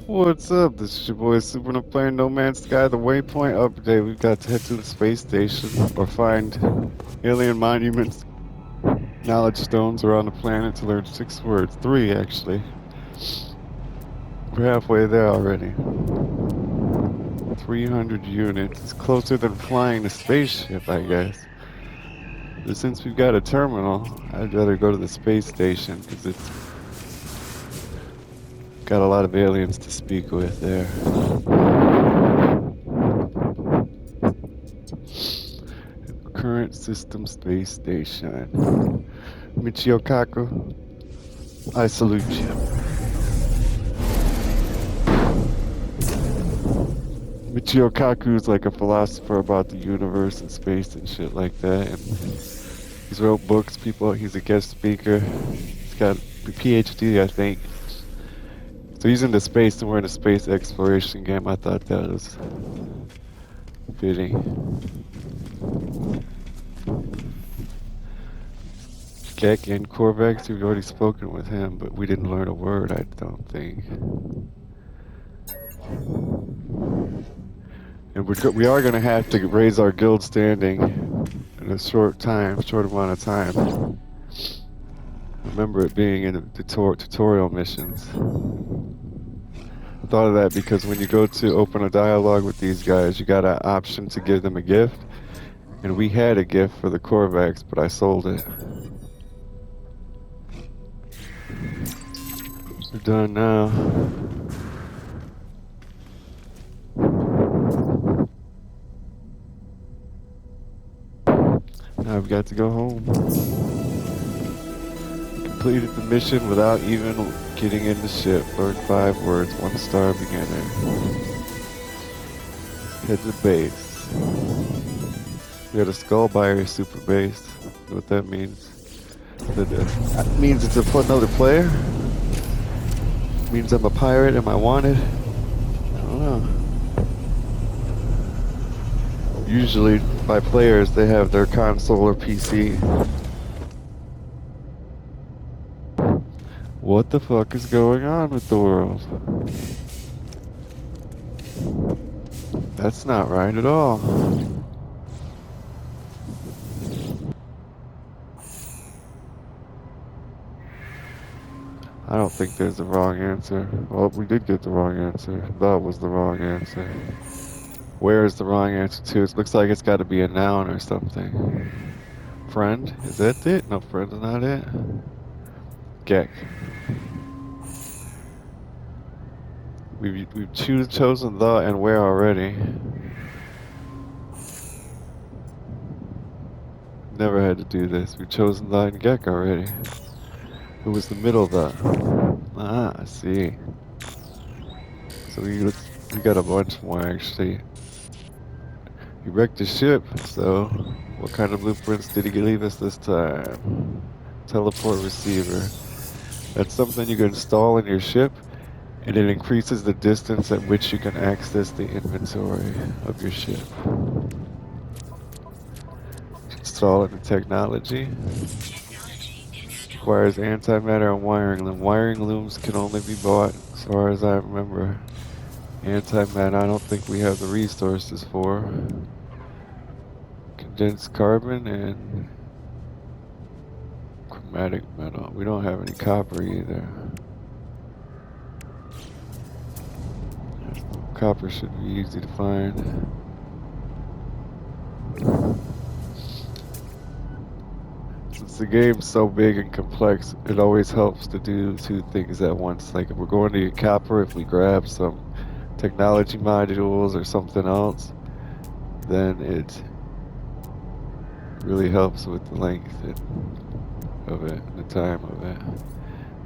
What's up? This is your boy Super playing No Man's Sky, the Waypoint update. We've got to head to the space station or find alien monuments, knowledge stones around the planet to learn 6 words. 3, actually. We're halfway there already. 300 units. It's closer than flying a spaceship, I guess. But since we've got a terminal, I'd rather go to the space station because it's got a lot of aliens to speak with there. Current system space station. Michio Kaku, I salute you. Michio Kaku is like a philosopher about the universe and space and shit like that. And he's wrote books. He's a guest speaker. He's got a PhD, I think. So he's into space, and we're in a space exploration game. I thought that was fitting. Gek and Corvex, we've already spoken with him, but we didn't learn a word, I don't think. And we are going to have to raise our guild standing in a short amount of time. Remember it being in the tutorial missions. I thought of that because when you go to open a dialogue with these guys, you got an option to give them a gift. And we had a gift for the Corvex, but I sold it. We're done now. Now I've got to go home. Completed the mission without even getting in the ship. Learned 5 words, 1 star beginner. Head to base. We got a skull by our super base. You know what that means? That means it's another player? It means I'm a pirate. Am I wanted? I don't know. Usually, by players, they have their console or PC. What the fuck is going on with the world? That's not right at all. I don't think there's a wrong answer. Well, we did get the wrong answer. That was the wrong answer. Where is the wrong answer to? It looks like it's got to be a noun or something. Friend? Is that it? No, friend's not it. Gek. We've chosen the and where already. Never had to do this. We've chosen the and Gek already. Who was the middle the? Ah, I see. So we got a bunch more actually. He wrecked his ship, so what kind of blueprints did he leave us this time? Teleport receiver. That's something you can install in your ship, and it increases the distance at which you can access the inventory of your ship. Install it in technology. Requires antimatter and wiring loom. Wiring looms can only be bought, as far as I remember. Antimatter, I don't think we have the resources for. Condensed carbon and chromatic metal. We don't have any copper either. Copper should be easy to find. Since the game's so big and complex, it always helps to do 2 things at once. Like if we're going to get copper, if we grab some technology modules or something else, then it really helps with the length of it, the time of it.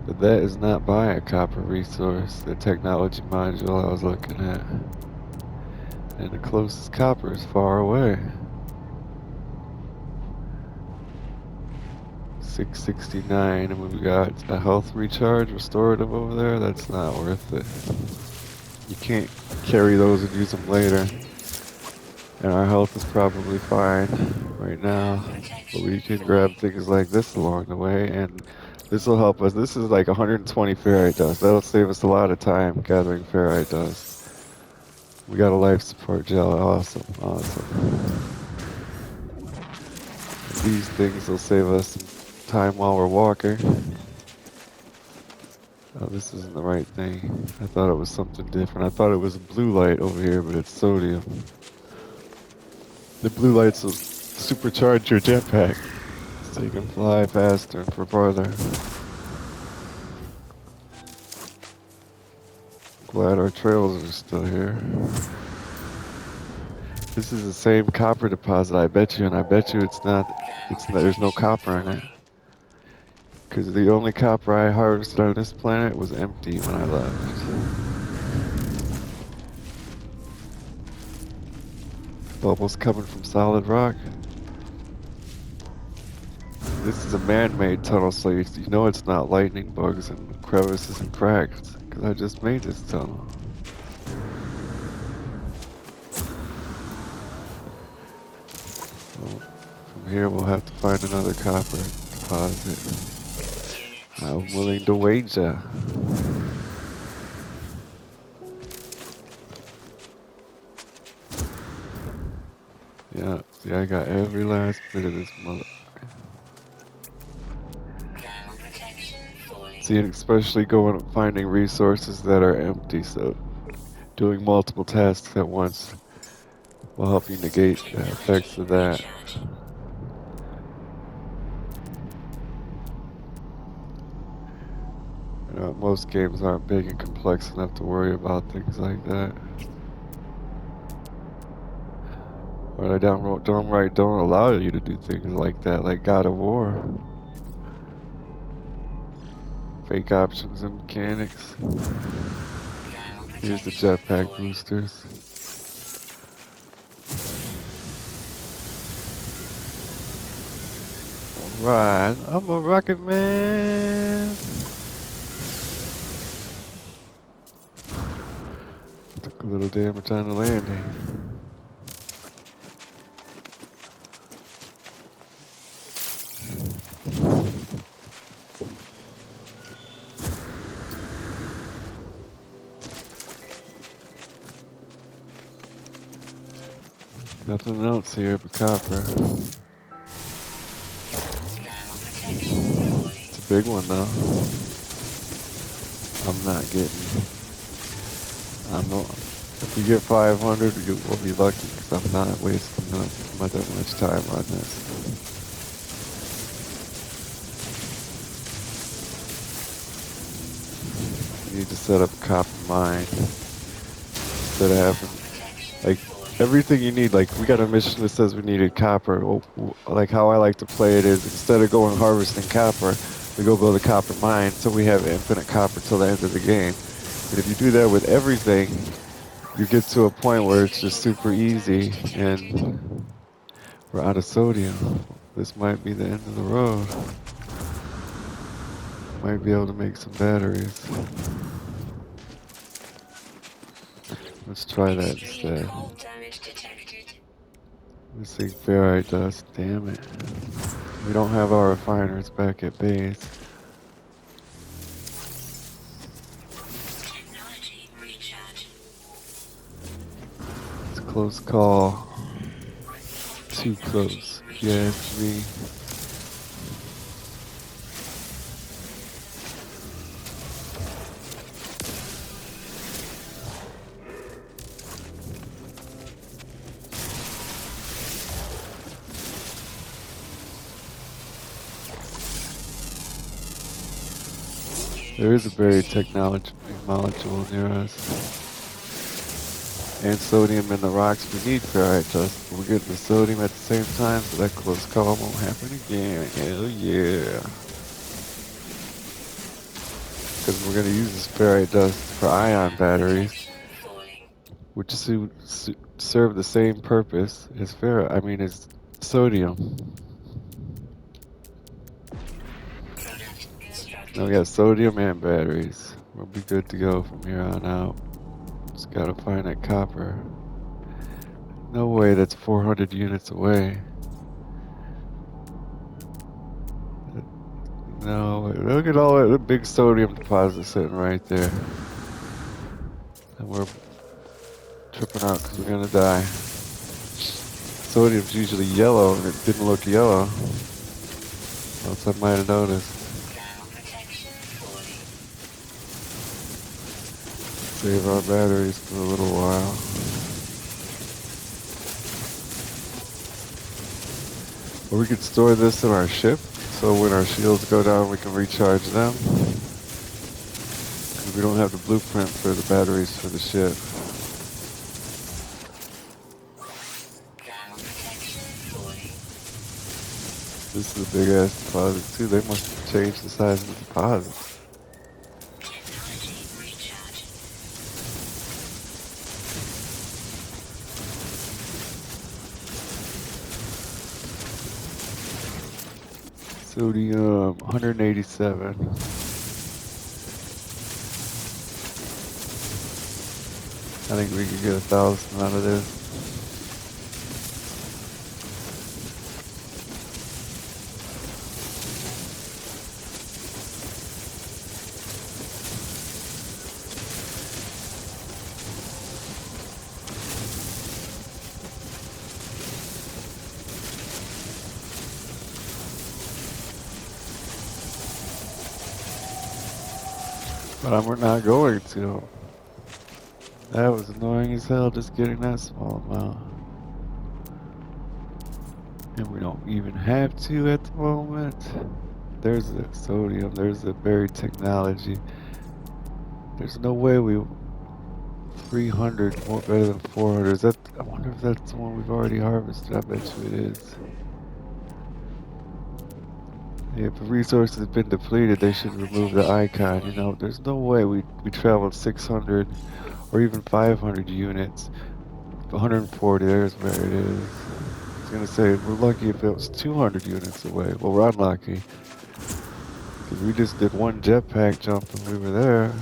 But that is not by a copper resource, the technology module I was looking at. And the closest copper is far away. 669, and we got a health recharge restorative over there. That's not worth it. You can't carry those and use them later. And our health is probably fine right now. But we can grab things like this along the way, and This will help us. This is like 120 ferrite dust. That'll save us a lot of time gathering ferrite dust. We got a life support gel. Awesome, awesome. These things will save us some time while we're walking. Oh, this isn't the right thing. I thought it was something different. I thought it was a blue light over here, but it's sodium. The blue lights will supercharge your jetpack so you can fly faster and for farther. Glad our trails are still here. This is the same copper deposit, I bet you, and I bet you it's not, there's no copper in it. Because the only copper I harvested on this planet was empty when I left. Bubbles coming from solid rock. This is a man-made tunnel, so you know it's not lightning bugs and crevices and cracks, because I just made this tunnel. Well, from here we'll have to find another copper deposit. I'm willing to wager. Yeah, see, I got every last bit of this mother. See, especially going and finding resources that are empty, so doing multiple tasks at once will help you negate the effects of that. You know, most games aren't big and complex enough to worry about things like that. Or they downright don't allow you to do things like that, like God of War. Fake options and mechanics. Here's the jetpack boosters. Alright, I'm a rocket man. Took a little damage on the landing. Nothing else here but copper. It's a big one though. I'm not getting. If we get 500, we'll be lucky because I'm not wasting that much time on this. You need to set up a copper mine instead of having like everything you need. Like we got a mission that says we needed copper. Like how I like to play it is instead of going harvesting copper, we go build a copper mine so we have infinite copper till the end of the game. And if you do that with everything, you get to a point where it's just super easy and we're out of sodium. This might be the end of the road. Might be able to make some batteries. Let's try that instead. Missing ferrite dust, damn it. We don't have our refiners back at base. It's a close call. Too close, if you ask me. There is a buried technology molecule near us. And sodium in the rocks. We need ferrite dust. We're getting the sodium at the same time, so that close call won't happen again. Hell yeah. Because we're going to use this ferrite dust for ion batteries, which serve the same purpose as as sodium. Now we got sodium and batteries. We'll be good to go from here on out. Just gotta find that copper. No way, that's 400 units away. No, look at all that big sodium deposit sitting right there. And we're tripping out because we're gonna die. Sodium's usually yellow, and it didn't look yellow. Else I might have noticed. Save our batteries for a little while. Or we could store this in our ship, so when our shields go down, we can recharge them. Because we don't have the blueprint for the batteries for the ship. This is a big ass deposit too. They must have changed the size of the deposit. Sodium 187. I think we could get 1,000 out of this. But we're not going to. That was annoying as hell, just getting that small amount. And we don't even have to at the moment. There's the sodium, there's the buried technology. There's no way 300 more better than 400. Is that, I wonder if that's the one we've already harvested. I bet you it is. Yeah, if the resources have been depleted, they should remove the icon. You know, there's no way we traveled 600 or even 500 units. 140, there's where it is. I was gonna say, we're lucky if it was 200 units away. Well, we're unlucky. Because we just did one jetpack jump and we were there.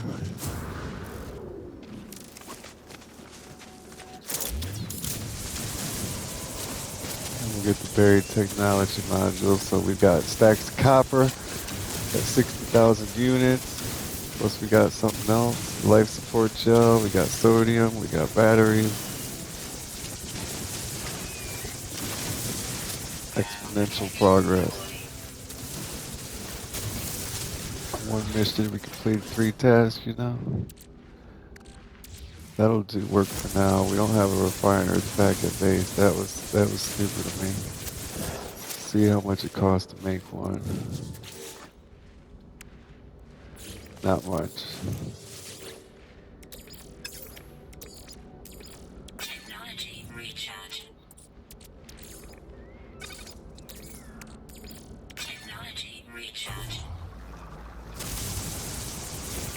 And we'll get the buried technology module. So we've got stacks of copper at 60,000 units. Plus we got something else. Life support gel, we got sodium, we got batteries. Exponential progress. One mission, we completed 3 tasks, you know? That'll do work for now. We don't have a refiner back at base. That was stupid of me. See how much it costs to make one. Not much. Technology recharge. Technology recharge.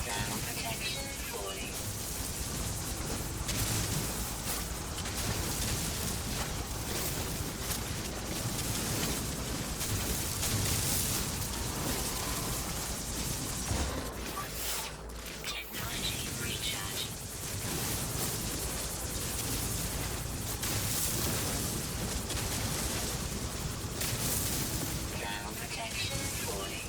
Ground protection falling. Technology recharge. Ground protection falling.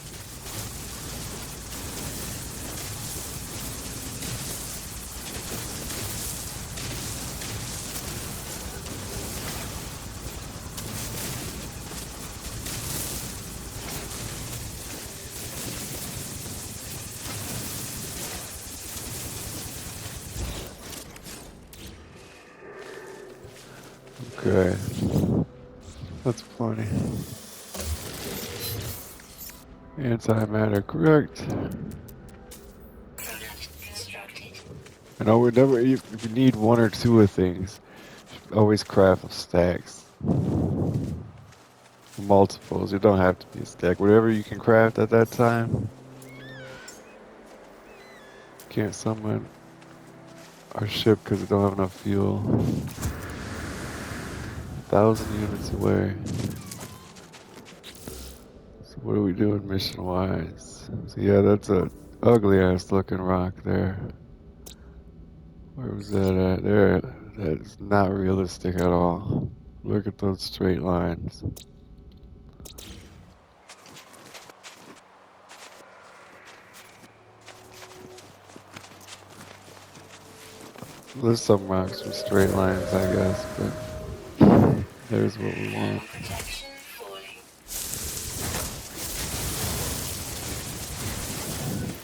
Okay. That's plenty. Antimatter, correct. Product constructed. I know if you need 1 or 2 of things, always craft stacks. Multiples, it don't have to be a stack. Whatever you can craft at that time. Can't summon our ship because we don't have enough fuel. 1,000 units away. So what are we doing mission-wise? So yeah, that's a ugly-ass looking rock there. Where was that at? There. That is not realistic at all. Look at those straight lines. There's some rocks with straight lines, I guess, but there's what we want. Thermal protection falling.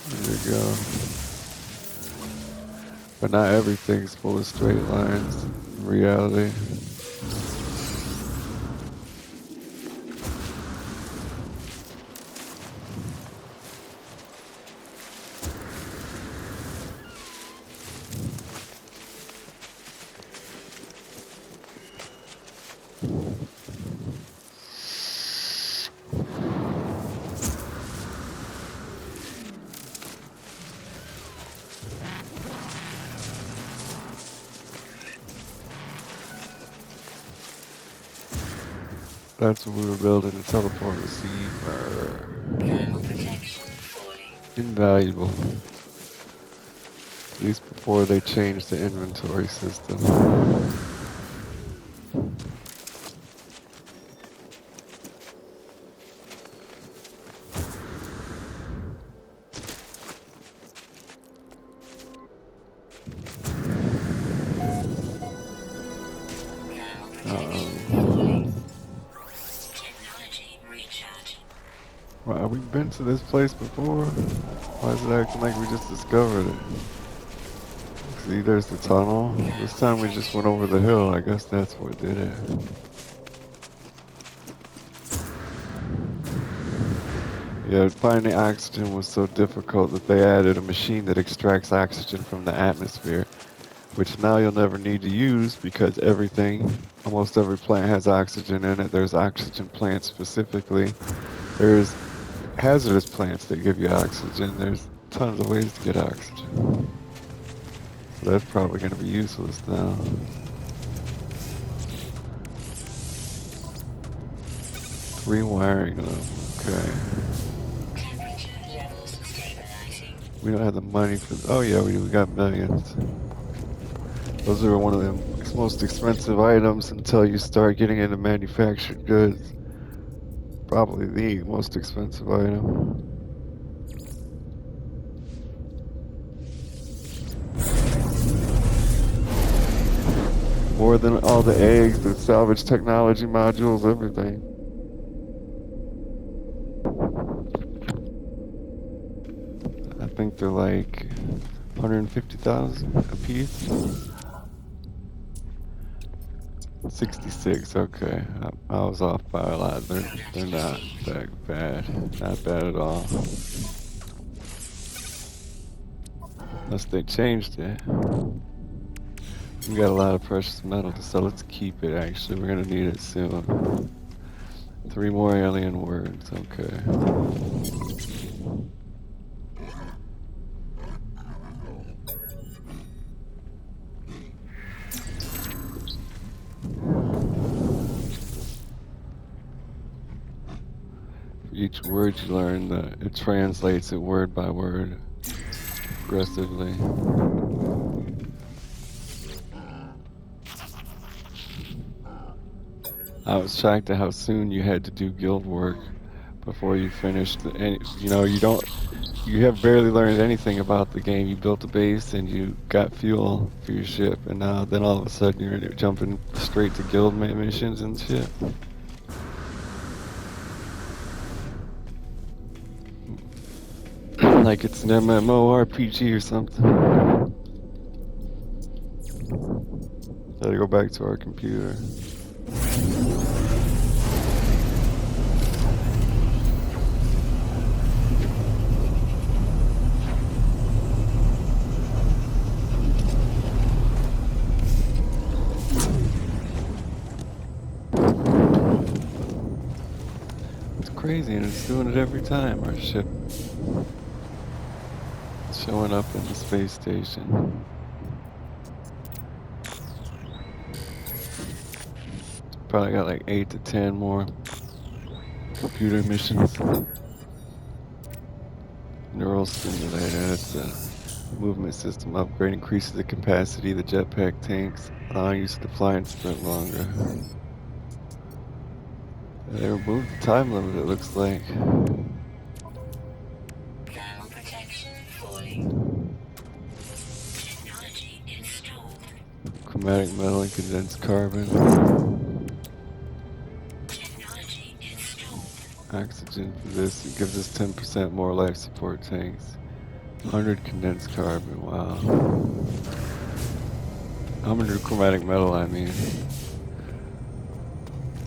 There we go. But not everything's full of straight lines in reality. That's what we were building, a teleport receiver. Thermal protection falling. Invaluable. At least before they changed the inventory system. Thermal protection falling. Technology recharging. Well, have we been to this place before? Why is it acting like we just discovered it? See, there's the tunnel. This time we just went over the hill. I guess that's what did it. Yeah, finding oxygen was so difficult that they added a machine that extracts oxygen from the atmosphere, which now you'll never need to use because everything, almost every plant has oxygen in it. There's oxygen plants specifically. There's hazardous plants that give you oxygen. There's tons of ways to get oxygen. So that's probably going to be useless now. Rewiring them. Okay. Temperature levels stabilizing. We don't have the money for. Oh yeah, we do. We got millions. Those are one of the most expensive items until you start getting into manufactured goods. Probably the most expensive item. More than all the eggs, the salvage technology modules, everything. I think they're like 150,000 a piece. 66, okay. I was off by a lot. They're not that bad. Not bad at all. Unless they changed it. We got a lot of precious metal, so let's keep it actually. We're gonna need it soon. 3 more alien words, okay. For each word you learn, it translates it word by word, progressively. I was shocked at how soon you had to do guild work before you finished. You have barely learned anything about the game. You built a base and you got fuel for your ship, and now then all of a sudden you're jumping straight to guild missions and shit. Like it's an MMORPG or something. Gotta go back to our computer. It's crazy, and it's doing it every time. Our ship showing up in the space station. Probably got like 8 to 10 more computer missions. Neural stimulator, it's a movement system upgrade, increases the capacity of the jetpack tanks, allowing you to fly and sprint longer. They removed the time limit, it looks like. Thermal protection falling. Technology installed. chromatic metal and condensed carbon. Technology installed. Oxygen for this. It gives us 10% more life support tanks. 100 condensed carbon. Wow. 100 chromatic metal, I mean.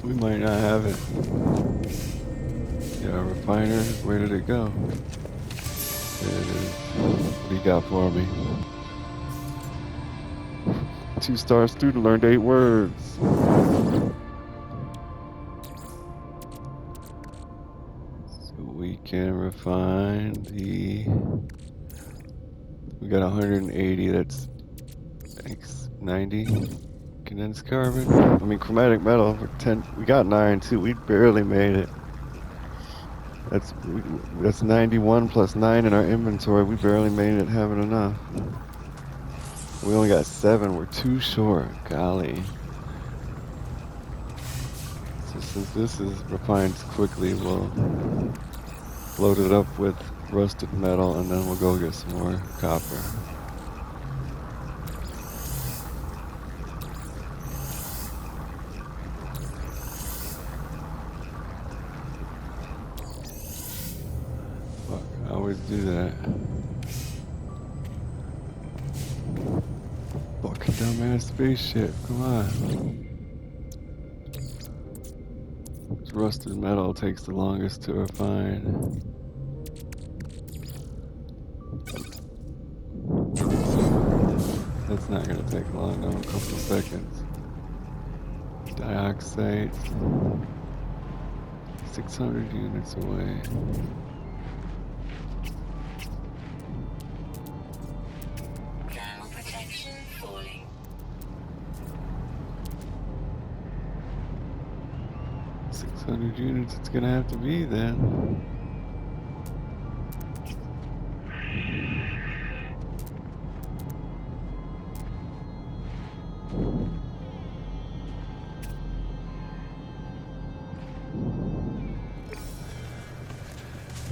We might not have it. Yeah, refiner. Where did it go? There it is. What do you got for me? 2-star student learned 8 words. So we can refine the... We got 180, that's 90 condensed carbon. I mean chromatic metal for 10. We got 9 too. We barely made it. That's 91 plus 9 in our inventory. We barely made it having enough. We only got 7. We're too short. Golly. So since this is refined quickly, we'll load it up with rusted metal and then we'll go get some more copper. Fuck, I always do that. Fucking dumbass spaceship, come on. This rusted metal takes the longest to refine. That's not gonna take long, though, a couple of seconds. Dioxide, 600 units away. Thermal protection falling. 600 units, it's gonna have to be then.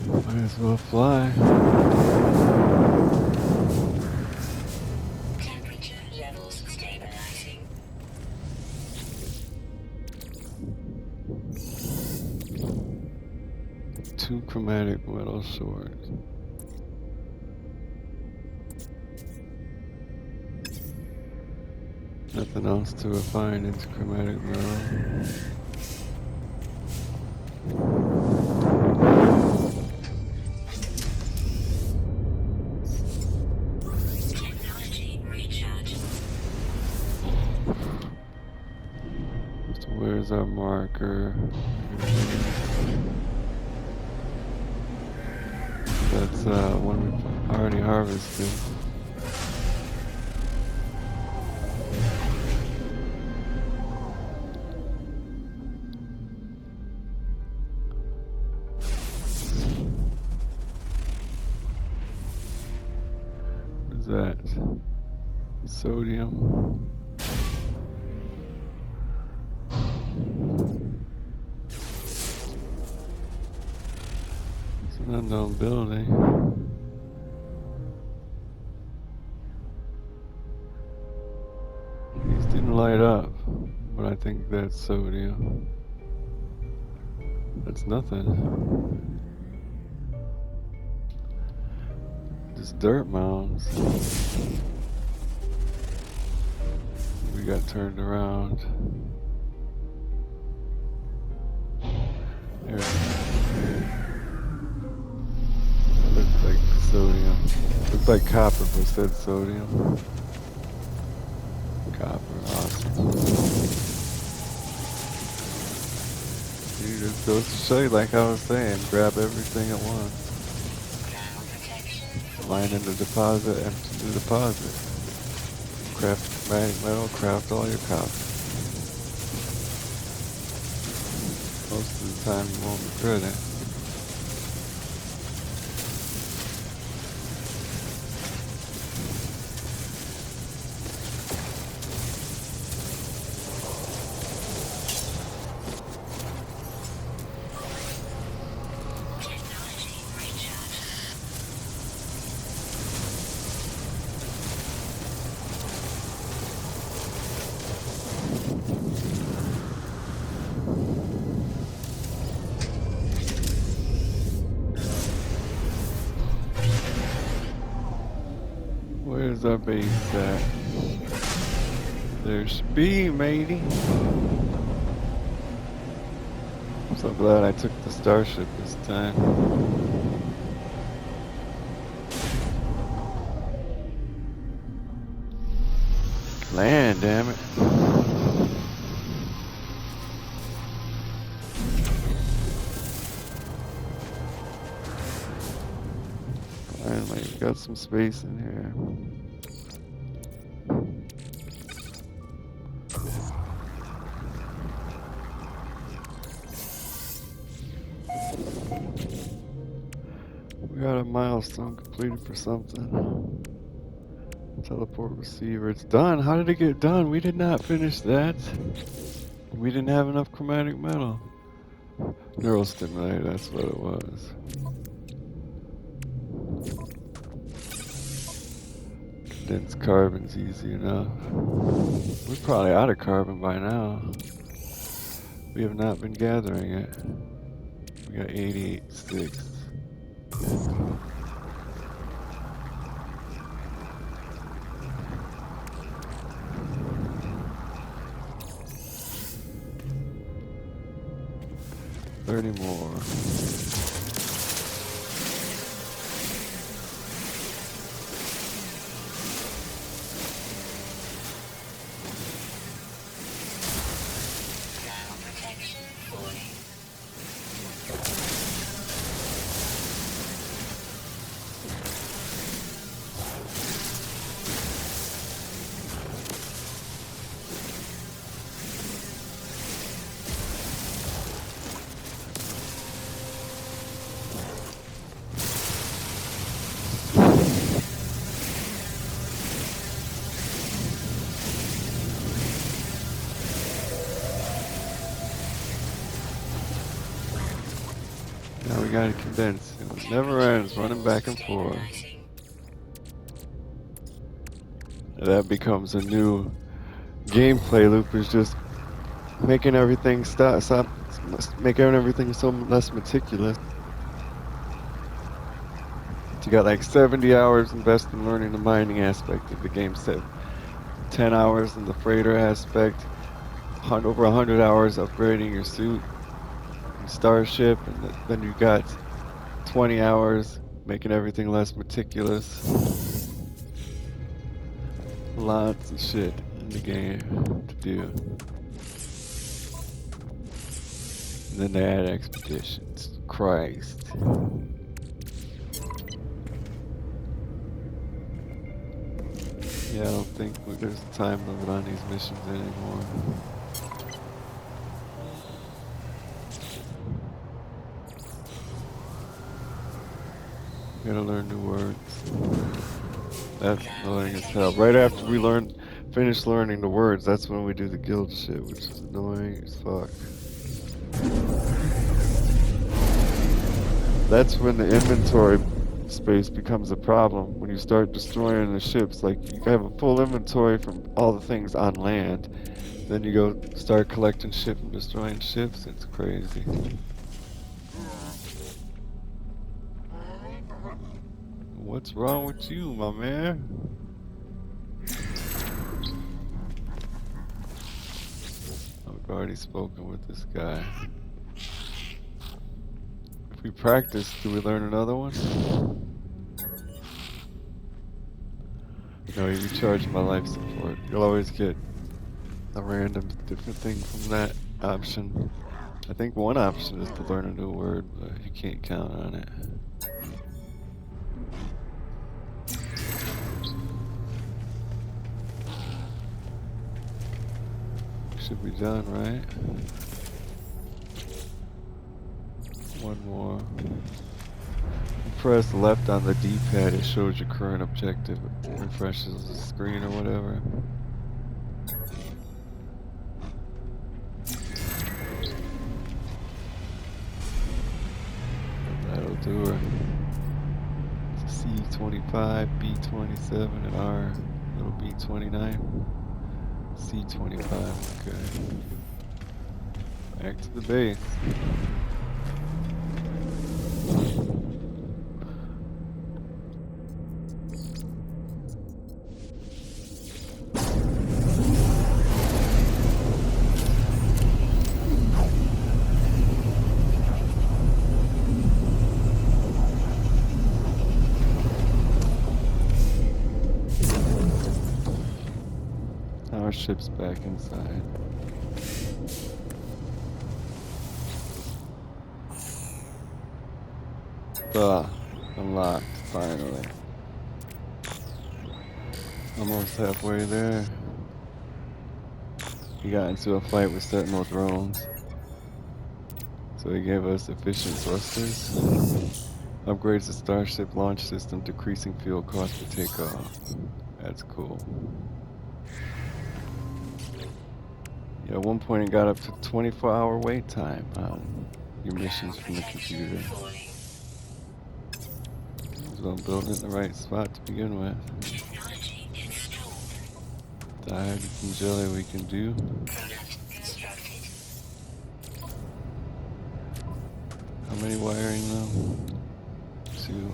Might as well fly. Temperature levels stabilizing. Two chromatic metal short. Nothing else to refine into chromatic metal. Technology recharge. So where's our marker? That's one we already harvested. What is that? Sodium. It's an unknown building. These didn't light up, but I think that's sodium. That's nothing. Just dirt mounds. We got turned around. There. That looks like sodium. Looks like copper, but said sodium. Copper, awesome. See, this goes to show you, like I was saying, grab everything at once. Thermal protection Mine in the deposit, empty the deposit. Craft chromatic metal, craft all your copper. Most of the time you won't regret it. technology recharge. Where's our base at? There should be, matey. I'm so glad I took the starship this time. Land, damn it. Finally, we got some space in here. We got a milestone completed for something. Teleport receiver. It's done. How did it get done? We did not finish that. We didn't have enough chromatic metal. Neural stimulator, that's what it was. Condensed carbon's easy enough. We're probably out of carbon by now. We have not been gathering it. We got 88.6. $30 more. Ground protection 40. Now we gotta condense. It never ends, running back and forth. Stabilizing. That becomes a new gameplay loop, is just making everything stop, making everything so less meticulous. You got like 70 hours invested in learning the mining aspect of the game set. 10 hours in the freighter aspect. Over 100 hours upgrading your suit and starship, and then you got 20 hours making everything less meticulous. Lots of shit in the game to do. And then they add expeditions. Christ. Yeah, I don't think there's a time limit on these missions anymore. Gotta learn new words. That's annoying as hell. Right after we finish learning the words, that's when we do the guild shit, which is annoying as fuck. That's when the inventory space becomes a problem. When you start destroying the ships, like you have a full inventory from all the things on land, then you go start collecting shit and destroying ships. It's crazy. What's wrong with you, my man? I've already spoken with this guy. If we practice, do we learn another one? No, you recharge my life support. You'll always get a random different thing from that option. I think one option is to learn a new word, but you can't count on it. Should be done, right? One more. Press left on the D-pad, it shows your current objective. It refreshes the screen or whatever. That'll do her. C25, B27, and R, little B29. C25, okay. Back to the base. our ship's back inside. Unlocked, finally. Almost halfway there. He got into a fight with Sentinel drones. So he gave us efficient thrusters. Upgrades the Starship launch system, decreasing fuel cost for takeoff. That's cool. Yeah, at one point it got up to 24-hour wait time on your missions from the computer. Might as well build it in the right spot to begin with. Technology installed. The hydrogen jelly we can do. Product constructed. How many wiring though? 2.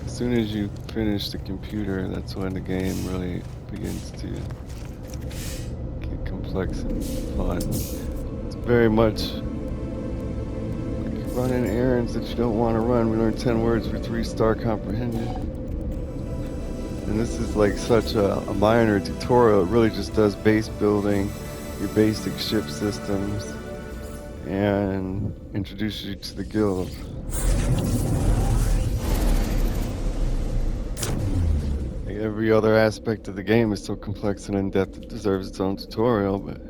As soon as you finish the computer, that's when the game really begins to get complex and fun. It's very much like running errands that you don't want to run. We learned 10 words for 3-star comprehension. And this is like such a minor tutorial. It really just does base building, your basic ship systems, and introduces you to the guild. Like every other aspect of the game is so complex and in-depth it deserves its own tutorial, but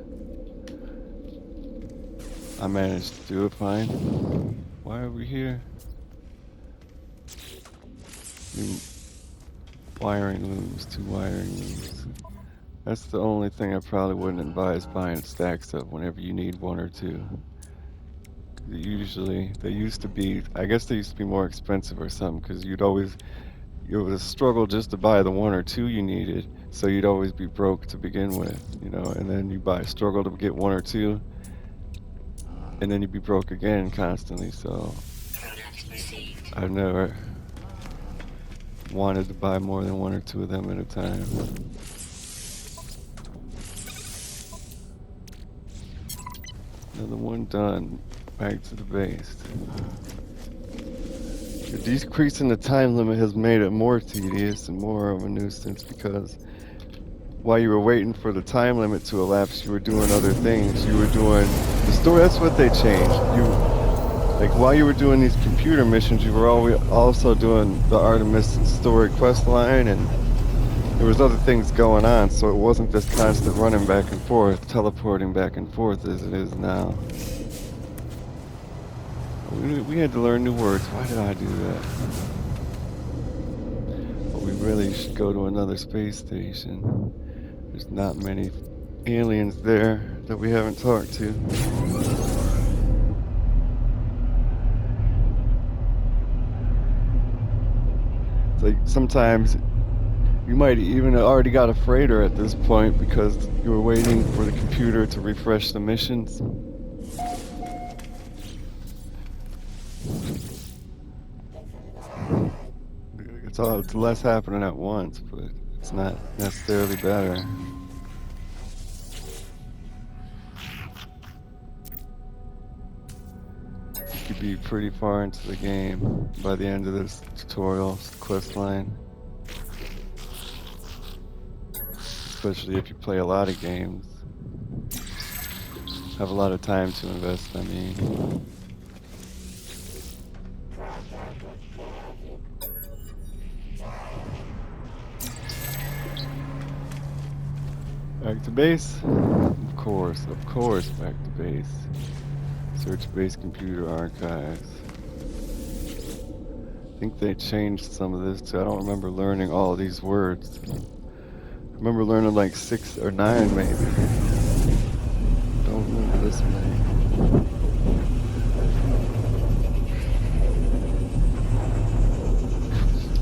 I managed to do it fine. Why are we here? Wiring looms, 2 wiring looms. That's the only thing I probably wouldn't advise buying stacks of whenever you need 1 or 2. They used to be, I guess they used to be more expensive or something, because it was a struggle just to buy the 1 or 2 you needed, so you'd always be broke to begin with, you know, and then you struggle to get 1 or 2, and then you'd be broke again constantly, so I've never wanted to buy more than 1 or 2 of them at a time. Another one done. Back to the base. The decrease in the time limit has made it more tedious and more of a nuisance, because while you were waiting for the time limit to elapse, you were doing other things. You were doing the story. That's what they changed. Like while you were doing these computer missions, you were also doing the Artemis story quest line, and there was other things going on, so it wasn't this constant running back and forth, teleporting back and forth as it is now. We had to learn new words. Why did I do that? But we really should go to another space station. There's not many aliens there that we haven't talked to. It's like sometimes you might even already got a freighter at this point because you were waiting for the computer to refresh the missions. It's less happening at once, but it's not necessarily better. You could be pretty far into the game by the end of this tutorial quest line. Especially if you play a lot of games. Have a lot of time to invest, I mean. Back to base? Of course, back to base. Search base computer archives. I think they changed some of this too. I don't remember learning all of these words. I remember learning like 6 or 9 maybe. Don't remember this many.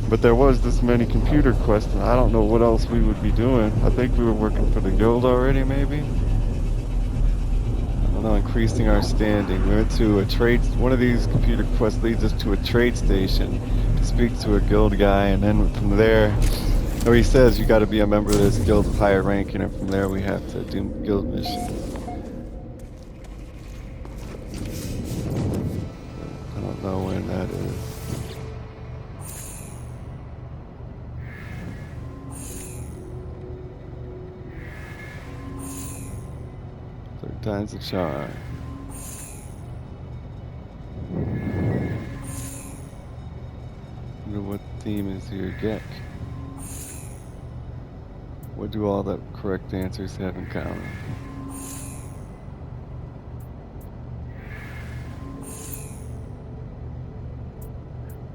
But there was this many computer quests, and I don't know what else we would be doing. I think we were working for the guild already, maybe? I don't know, increasing our standing. We went to a trade, one of these computer quests leads us to a trade station to speak to a guild guy, and then from there, or he says you gotta be a member of this guild of higher ranking, and from there we have to do guild missions. I don't know when that is. kinds of charm. Wonder what the theme is here, Gek. What do all the correct answers have in common?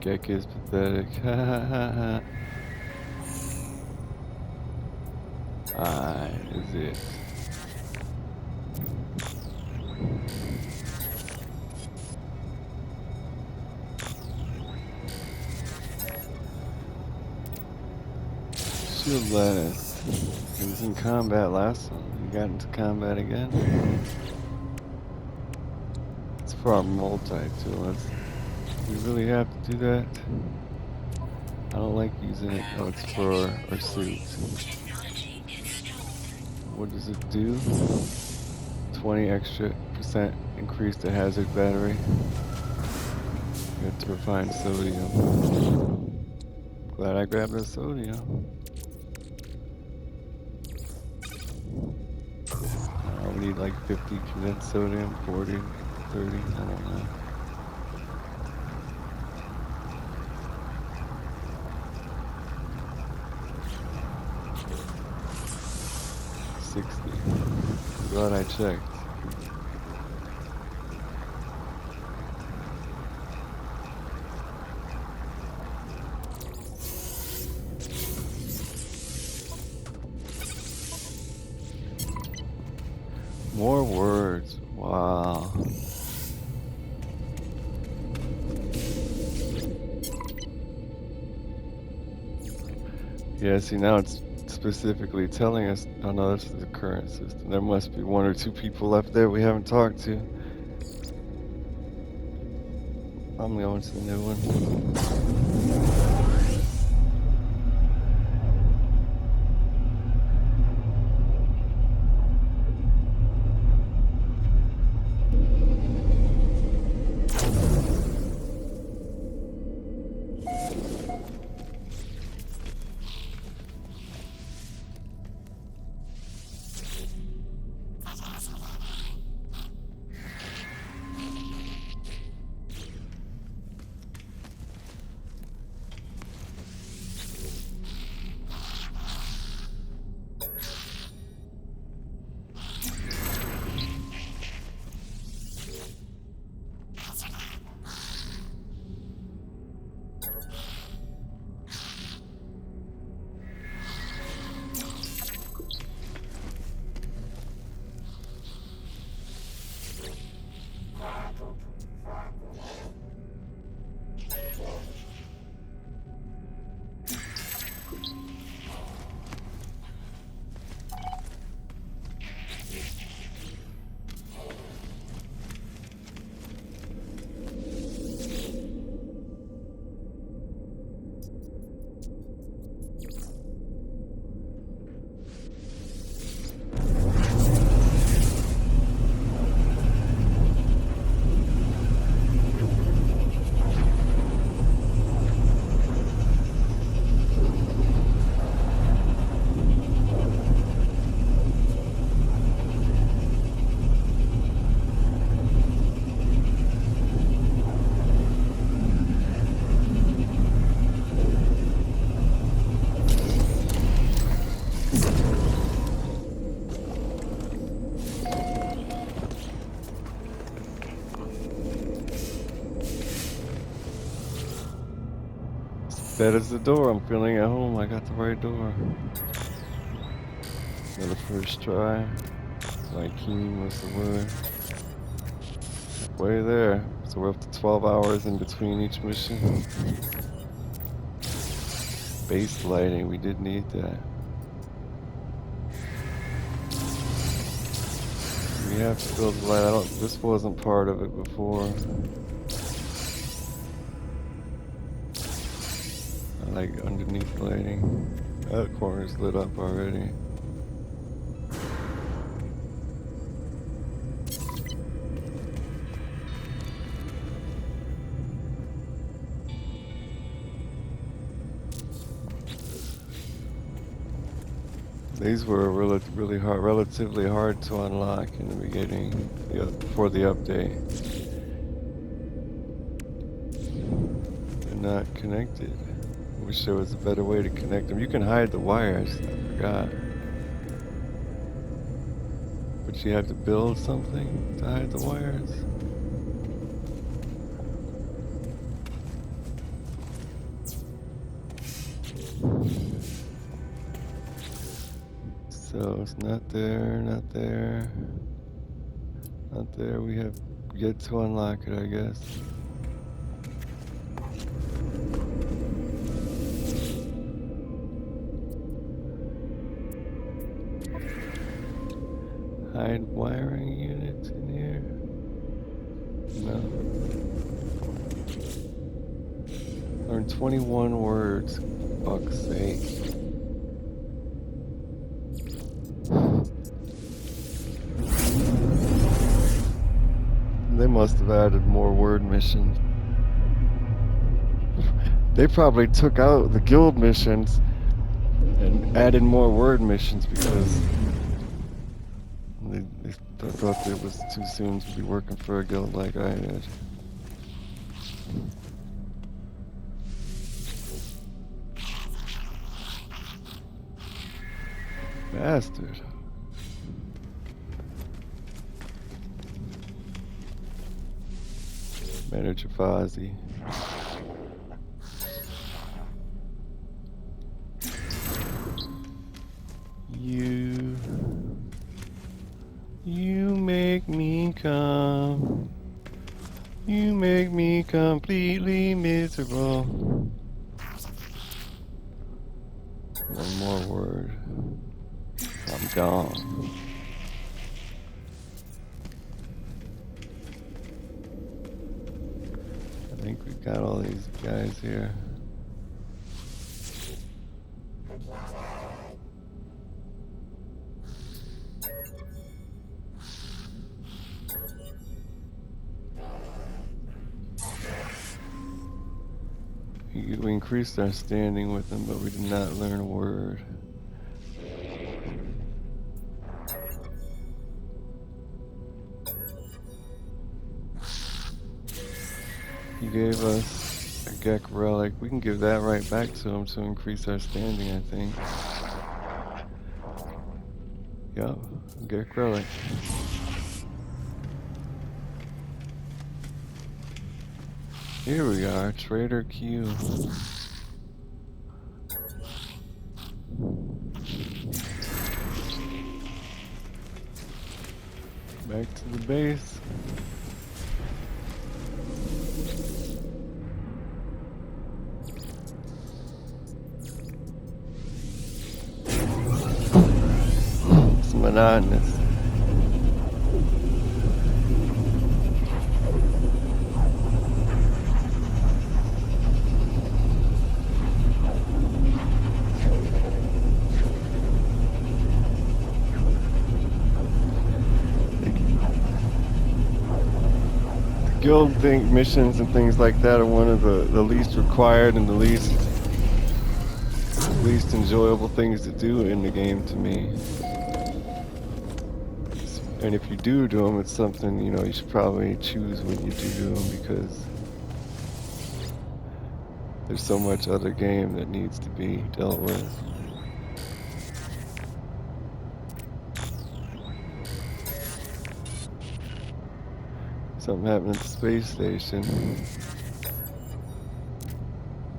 Gek is pathetic. Ha ha ha ha. I is it. Shield lettuce. He was in combat last one. He got into combat again. It's for our multi too. We really have to do that. I don't like using it. Oh, it's for our suit. Technology installed. What does it do? 20 extra % increase the hazard battery. You have to refine sodium. Glad I grabbed the sodium. We need like 50 condensed sodium, 40, 30, I don't know. $60. Glad I checked. More words. Wow. Yeah, see, now it's specifically telling us, oh no, this is the current system. There must be 1 or 2 people left there we haven't talked to. I'm going to the new one. That is the door. I'm feeling at home. I got the right door. Another first try. Like keen was the word. Way there. So we're up to 12 hours in between each mission. Base lighting. We did need that. We have to build the light. This wasn't part of it before. I like underneath lighting. That corner's lit up already. These were relatively hard to unlock in the beginning, before the update. They're not connected. I wish there was a better way to connect them. You can hide the wires, I forgot. But you have to build something to hide the wires. So it's not there, not there. Not there. We have yet to unlock it, I guess. Hide wiring units in here. No. Learn 21 words. Fuck's sake. They must have added more word missions. They probably took out the guild missions and added more word missions because they thought it was too soon to be working for a guild like I did. Bastard. Manager Fozzie. You make me come. You make me completely miserable. One more word. I'm gone. I think we've got all these guys here. We increased our standing with them, but we did not learn a word. He gave us a Gek relic. We can give that right back to him to increase our standing, I think. Yup, Gek relic. Here we are, Trader Q. Back to the base. It's monotonous. Guild missions and things like that are one of the least required and the least enjoyable things to do in the game to me. And if you do them, it's something, you know, you should probably choose when you do them because there's so much other game that needs to be dealt with. Something happened at the space station.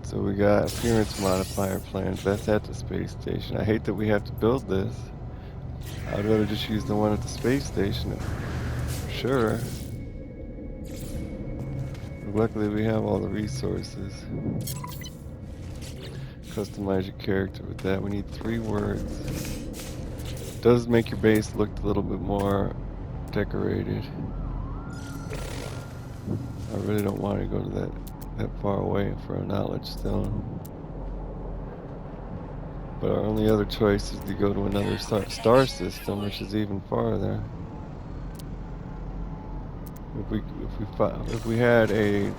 So we got appearance modifier plans. That's at the space station. I hate that we have to build this. I'd rather just use the one at the space station. For sure. But luckily we have all the resources. Customize your character with that. We need 3 words. It does make your base look a little bit more decorated. I really don't want to go to that far away for a knowledge stone. But our only other choice is to go to another star system, which is even farther. If we had a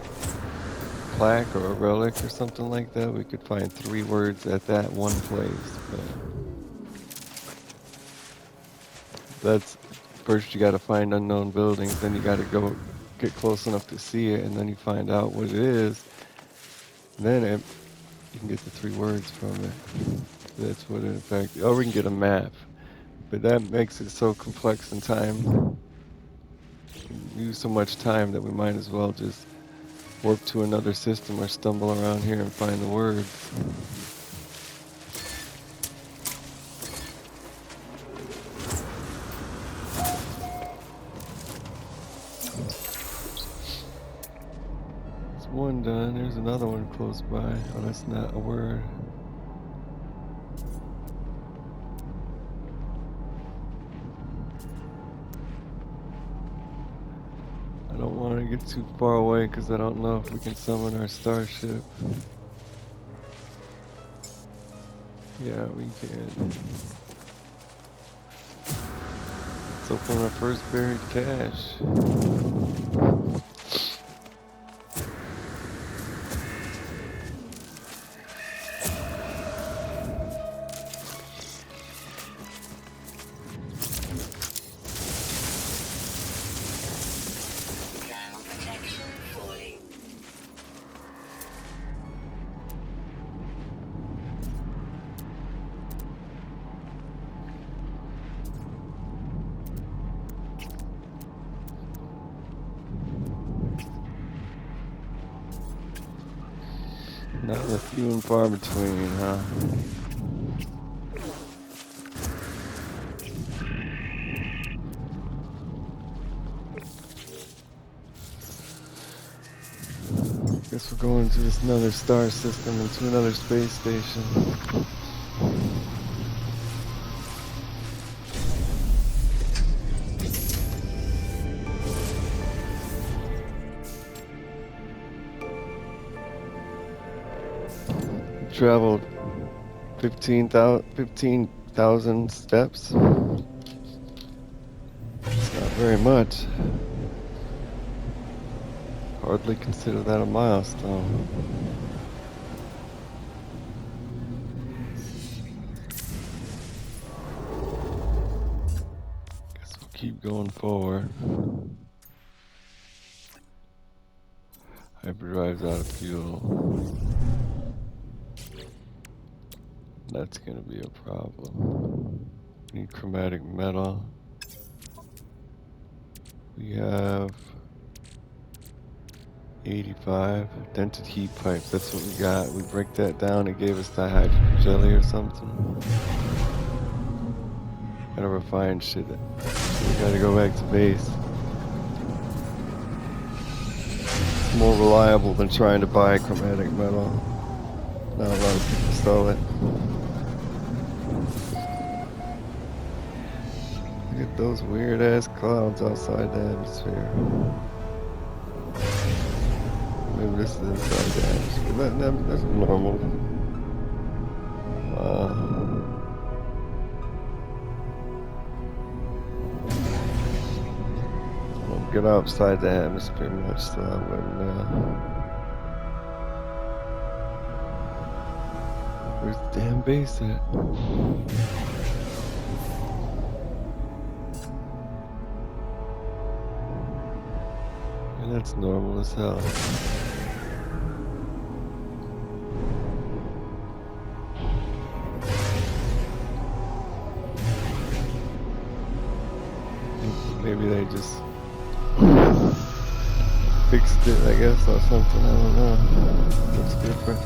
plaque or a relic or something like that, we could find 3 words at that one place. But That's first you got to find unknown buildings, then you got to go get close enough to see it, and then you find out what it is. Then you can get the 3 words from it. That's what in fact, or we can get a map. But that makes it so complex in time, use so much time that we might as well just warp to another system or stumble around here and find the words. That's one done. There's another one close by. Oh, that's not a word. I don't want to get too far away because I don't know if we can summon our starship. Yeah, we can. Let's open our first buried cache. Protection fully. Not a few and far between, huh? Guess we're going to this another star system and to another space station. We've traveled 15,000 steps. It's not very much. Hardly consider that a milestone. Guess we'll keep going forward. Hyperdrive's out of fuel. That's gonna be a problem. Need chromatic metal. We have 85 dented heat pipes. That's what we got. We break that down. It gave us the hydrogen jelly or something. Gotta refine shit. We gotta go back to base. It's more reliable than trying to buy chromatic metal. Not a lot of people sell it. Look at those weird ass clouds outside the atmosphere. Maybe this is inside the atmosphere. That's normal. I don't get outside the atmosphere much, so I wouldn't. Where's the damn base at? And that's normal as hell. Maybe they just fixed it, I guess, or something. I don't know. Looks different.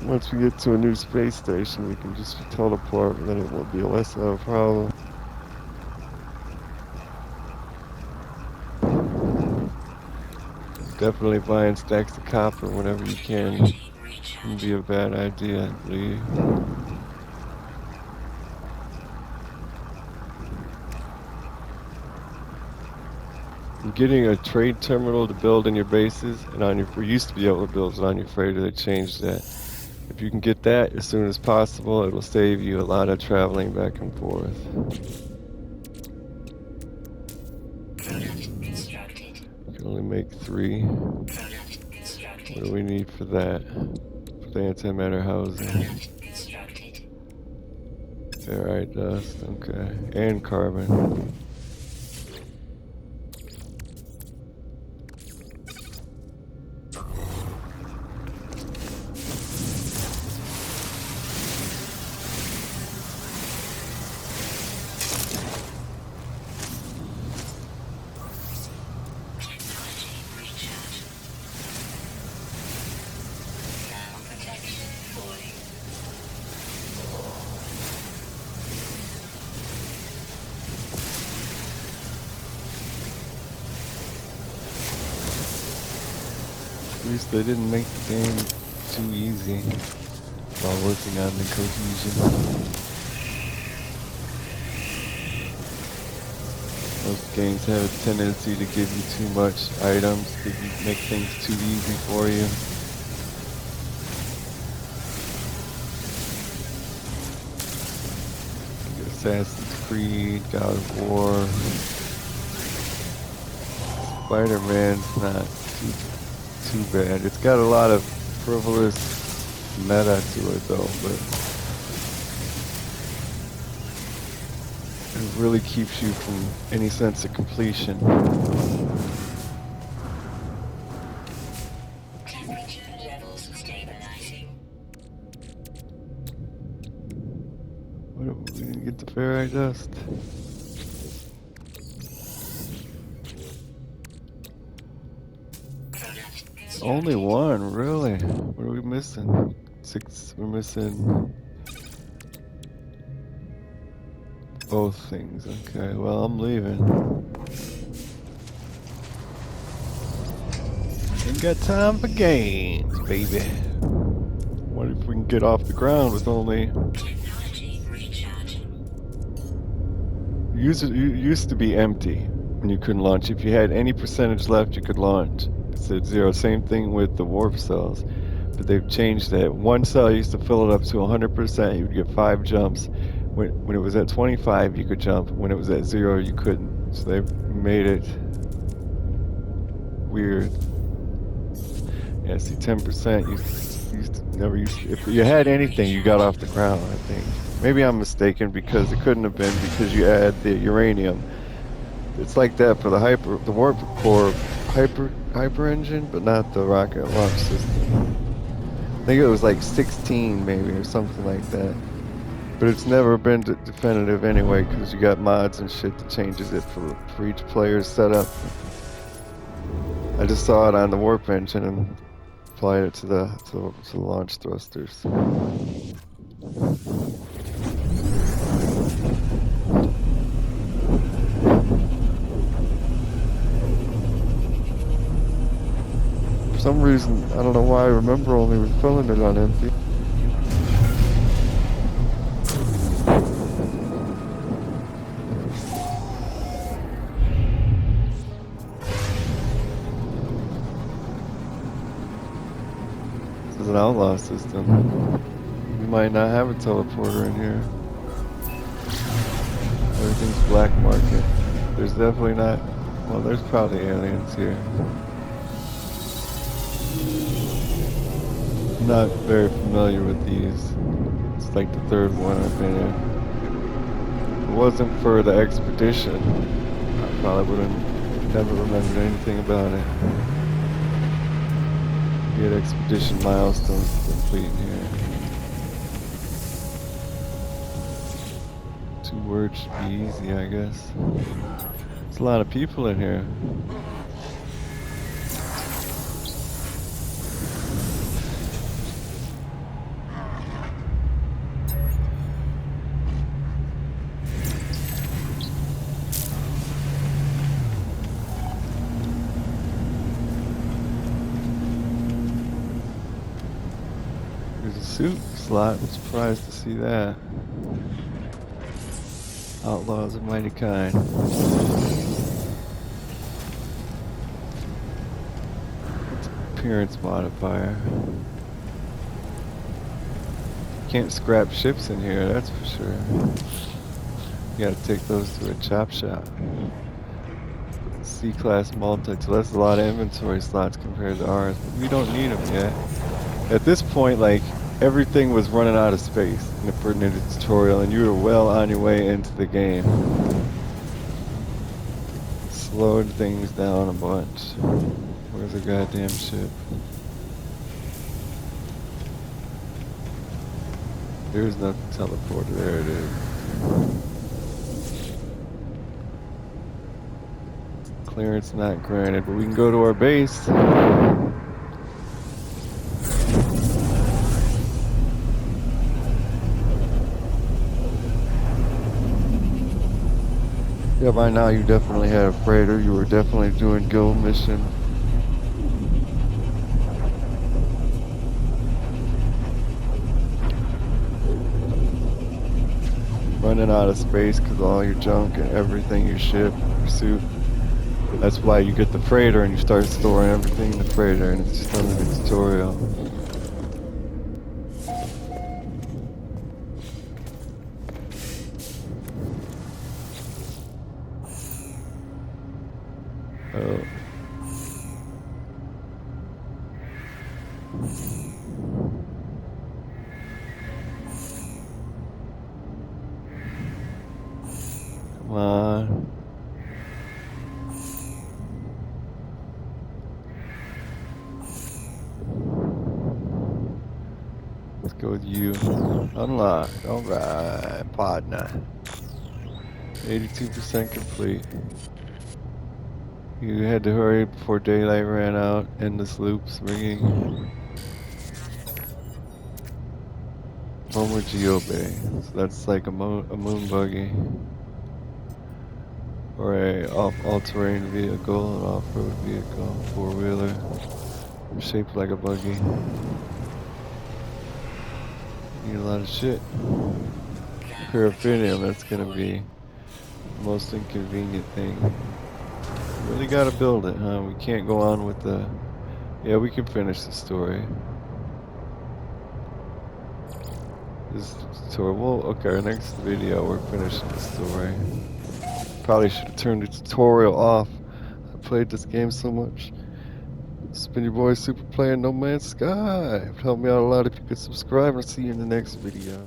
Once we get to a new space station, we can just teleport, and then it won't be less of a problem. Definitely buying stacks of copper whenever you can wouldn't be a bad idea, I believe. And getting a trade terminal to build in your bases and on your, we used to be able to build it on your freighter. They changed that. If you can get that as soon as possible, it'll save you a lot of traveling back and forth. Product constructed. You can only make 3. Product constructed. What do we need for that? For the antimatter housing. Product constructed. Ferrite dust, okay. And carbon. Technology recharge. Ground protection falling. At least they didn't make the game too easy while working on the cohesion. Most games have a tendency to give you too much items, make things too easy for you. Assassin's Creed, God of War, Spider-Man's not too bad. It's got a lot of frivolous meta to it though, but it really keeps you from any sense of completion. Temperature levels stabilizing. We didn't get the ferrite dust. Only 1, really? What are we missing? 6, we're missing both things. Okay, well, I'm leaving. Ain't got time for games, baby. What if we can get off the ground with only... Technology recharging. It used to be empty when you couldn't launch. If you had any percentage left, you could launch. It said 0. Same thing with the warp cells. But they've changed that. One cell used to fill it up to 100%. You would get 5 jumps. When it was at 25, you could jump. When it was at 0, you couldn't. So they made it weird. Yeah, see, 10%. If you had anything, you got off the ground, I think. Maybe I'm mistaken because it couldn't have been because you add the uranium. It's like that for the warp core hyper engine, but not the rocket launch system. I think it was like 16 maybe or something like that. But it's never been definitive anyway because you got mods and shit that changes it for each player's setup. I just saw it on the warp engine and applied it to the launch thrusters. For some reason, I don't know why I remember only refilling it on empty. This is an outlaw system. We might not have a teleporter in here. Everything's black market. There's definitely not... Well, there's probably aliens here. I'm not very familiar with these. It's like the 3rd one I've been in. If it wasn't for the expedition, I probably would have never remembered anything about it. You get expedition milestones to complete here. 2 words should be easy, I guess. There's a lot of people in here. There's a suit slot. I'm surprised to see that. Outlaws are mighty kind. Appearance modifier. can't scrap ships in here, that's for sure. You gotta take those to a chop shop. C-class multi, so that's a lot of inventory slots compared to ours, but we don't need them yet. At this point, like, everything was running out of space in the pertinent tutorial, and you were well on your way into the game. Slowed things down a bunch. Where's the goddamn ship? There's no teleporter. There it is. Clearance not granted, but we can go to our base. Yeah, by now you definitely had a freighter. You were definitely doing guild mission. Running out of space because all your junk and everything you ship, your suit. That's why you get the freighter and you start storing everything in the freighter, and it's just under the tutorial. Oh. Come on. Let's go with you. Unlocked. Alright, partner. 82% complete. You had to hurry before daylight ran out. Endless loops ringing. Homer Geo Bay. So that's like a moon buggy. Or a all-terrain vehicle, an off-road vehicle, four-wheeler. Shaped like a buggy. Need a lot of shit. Paraffinium, that's gonna be the most inconvenient thing. Really gotta build it, huh? We can't go on with the... Yeah, we can finish the story. This tutorial, well, okay, our next video, we're finishing the story. Probably should have turned the tutorial off. I played this game so much. It's been your boy Super Player No Man's Sky. It would help me out a lot if you could subscribe, and I'll see you in the next video.